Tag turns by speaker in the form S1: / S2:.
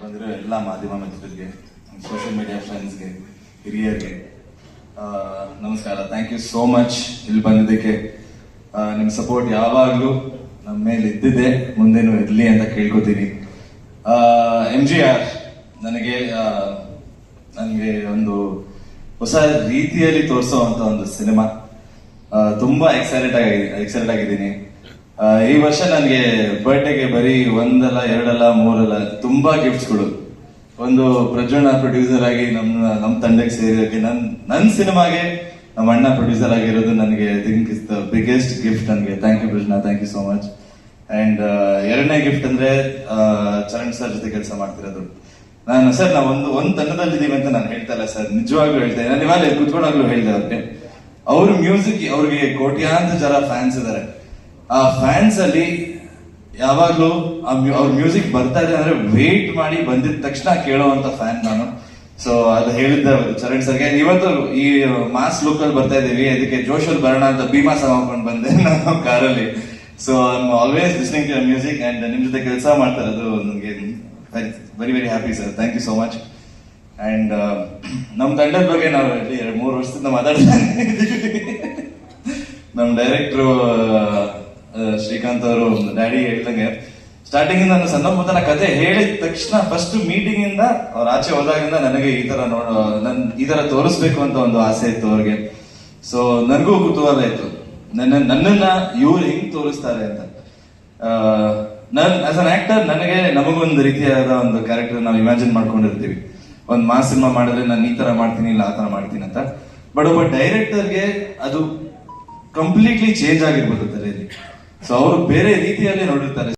S1: ಬಂದಿರೋ ಎಲ್ಲ ಮಾಧ್ಯಮ ಮಿತ್ರರಿಗೆ, ಸೋಷಿಯಲ್ ಮೀಡಿಯಾ ಫ್ರೆಂಡ್ಸ್ಗೆ, ಹಿರಿಯರಿಗೆ ನಮಸ್ಕಾರ. ಥ್ಯಾಂಕ್ ಯು ಸೋ ಮಚ್ ಇಲ್ಲಿ ಬಂದಿದ್ದಕ್ಕೆ. ನಿಮ್ಮ ಸಪೋರ್ಟ್ ಯಾವಾಗಲೂ ನಮ್ಮ ಮೇಲೆ ಇದ್ದಿದೆ, ಮುಂದೇನು ಇರಲಿ ಅಂತ ಕೇಳ್ಕೊತೀನಿ. MGR ನನಗೆ ಒಂದು ಹೊಸ ರೀತಿಯಲ್ಲಿ ತೋರಿಸೋವಂಥ ಒಂದು ಸಿನಿಮಾ. ತುಂಬಾ ಎಕ್ಸೈಟೆಡ್ ಆಗಿದ್ದೀನಿ. ಈ ವರ್ಷ ನನಗೆ ಬರ್ಡೇಗೆ ಬರೀ ಒಂದಲ್ಲ ಎರಡಲ್ಲ ಮೂರಲ್ಲ ತುಂಬಾ ಗಿಫ್ಟ್ಸ್ಗಳು. ಒಂದು ಪ್ರಜ್ವಲ್ ಪ್ರೊಡ್ಯೂಸರ್ ಆಗಿ ನಮ್ಮ ತಂಡಕ್ಕೆ ಸೇರಿದಕ್ಕೆ, ನನ್ನ ಸಿನಿಮಾಗೆ ನಮ್ಮ ಅಣ್ಣ ಪ್ರೊಡ್ಯೂಸರ್ ಆಗಿರೋದು ನನಗೆ I think is the biggest gift ನನಗೆ. Thank you Krishna, thank you so much. And ಎರಡನೇ ಗಿಫ್ಟ್ ಅಂದ್ರೆ ಚರಣ್ ಸರ್ ಜೊತೆ ಕೆಲಸ ಮಾಡ್ತಿರೋದು. ನಾವು ಒಂದು ತಂಡದಲ್ಲಿದ್ದೀವಿ ಅಂತ ನಾನು ಹೇಳ್ತಾ ಇಲ್ಲ ಸರ್, ನಿಜವಾಗ್ಲೂ ಹೇಳ್ತಾ ಇದ್ದೀನಿ. ನಾನು ಇವಾಗ ಕುತ್ಕೊಂಡಾಗ್ಲೂ ಹೇಳಿದೆ ಅವ್ರಿಗೆ, ಅವ್ರ ಮ್ಯೂಸಿಕ್ ಅವ್ರಿಗೆ ಕೋಟ್ಯಾಂತರ ಜನ ಫ್ಯಾನ್ಸ್ ಇದ್ದಾರೆ. ಆ ಫ್ಯಾನ್ಸ್ ಅಲ್ಲಿ ಯಾವಾಗ್ಲೂ ಅವ್ರ ಮ್ಯೂಸಿಕ್ ಬರ್ತಾ ಇದೆ ಅಂದ್ರೆ ವೇಟ್ ಮಾಡಿ ಬಂದಿದ ತಕ್ಷಣ ಕೇಳೋವಂತ ಫ್ಯಾನ್ ನಾನು. ಸೊ ಅದು ಹೇಳಿದ್ದ ಚರಣ್ ಸರ್ಗೆ. ಇವತ್ತು ಈ ಮಾಸ್ ಲುಕ್ ಅಲ್ಲಿ ಬರ್ತಾ ಇದೀವಿ, ಅದಕ್ಕೆ ಜೋಶಲ್ಲಿ ಬರೋಣ ಅಂತ ಭೀಮಾ ಸಾಂಗ್ ಹಾಕೊಂಡು ಬಂದೆ ನಾನು ಕಾರಲ್ಲಿ. So I am always listening to music and ನಿಮ್ ಜೊತೆ ಕೆಲಸ ಮಾಡ್ತಾ ಇರೋದು ನನಗೆ very very happy sir. Thank you so much. And ನಮ್ ತಂಡದ ಬಗ್ಗೆ ನಾವು 2-3 ವರ್ಷದಿಂದ ಮಾತಾಡ್ತಾ ಇದ್ದೀವಿ. ನಮ್ ಡೈರೆಕ್ಟ್ರು ಶ್ರೀಕಾಂತ್ ಅವರು ಡ್ಯಾಡಿ ಹೇಳ್ದಂಗೆ, ಸ್ಟಾರ್ಟಿಂಗ್ ಇಂದ ನಾನು ಸಣ್ಣ ಮೊದಲ ಕತೆ ಹೇಳಿದ ತಕ್ಷಣ ಫಸ್ಟ್ ಮೀಟಿಂಗ್ ಇಂದ ಅವ್ರ ಆಚೆ ಹೋದಾಗಿಂದ ನನಗೆ ಈ ತರ ತೋರಿಸ್ಬೇಕು ಅಂತ ಒಂದು ಆಸೆ ಇತ್ತು ಅವ್ರಿಗೆ. ಸೊ ನನಗೂ ಕುತೂಹಲ ಇತ್ತು, ನನ್ನನ್ನ ಇವ್ರು ಹೆಂಗ್ ತೋರಿಸ್ತಾರೆ ಅಂತ. ಆಸ್ ಅನ್ ಆಕ್ಟರ್ ನಮಗೊಂದು ರೀತಿಯಾದ ಒಂದು ಕ್ಯಾರೆಕ್ಟರ್ ನಾವು ಇಮ್ಯಾಜಿನ್ ಮಾಡ್ಕೊಂಡಿರ್ತೀವಿ. ಒಂದು ಮಾಸ್ ಸಿನಿಮಾ ಮಾಡಿದ್ರೆ ನಾನು ಈ ತರ ಮಾಡ್ತೀನಿ, ಇಲ್ಲ ಆ ತರ ಮಾಡ್ತೀನಿ ಅಂತ. ಬಟ್ ಒಬ್ಬ ಡೈರೆಕ್ಟರ್ಗೆ ಅದು ಕಂಪ್ಲೀಟ್ಲಿ ಚೇಂಜ್ ಆಗಿರ್ಬೋದು ತಲೆಯಲ್ಲಿ. ಸೊ ಅವರು ಬೇರೆ ರೀತಿಯಲ್ಲಿ ನೋಡಿರ್ತಾರೆ.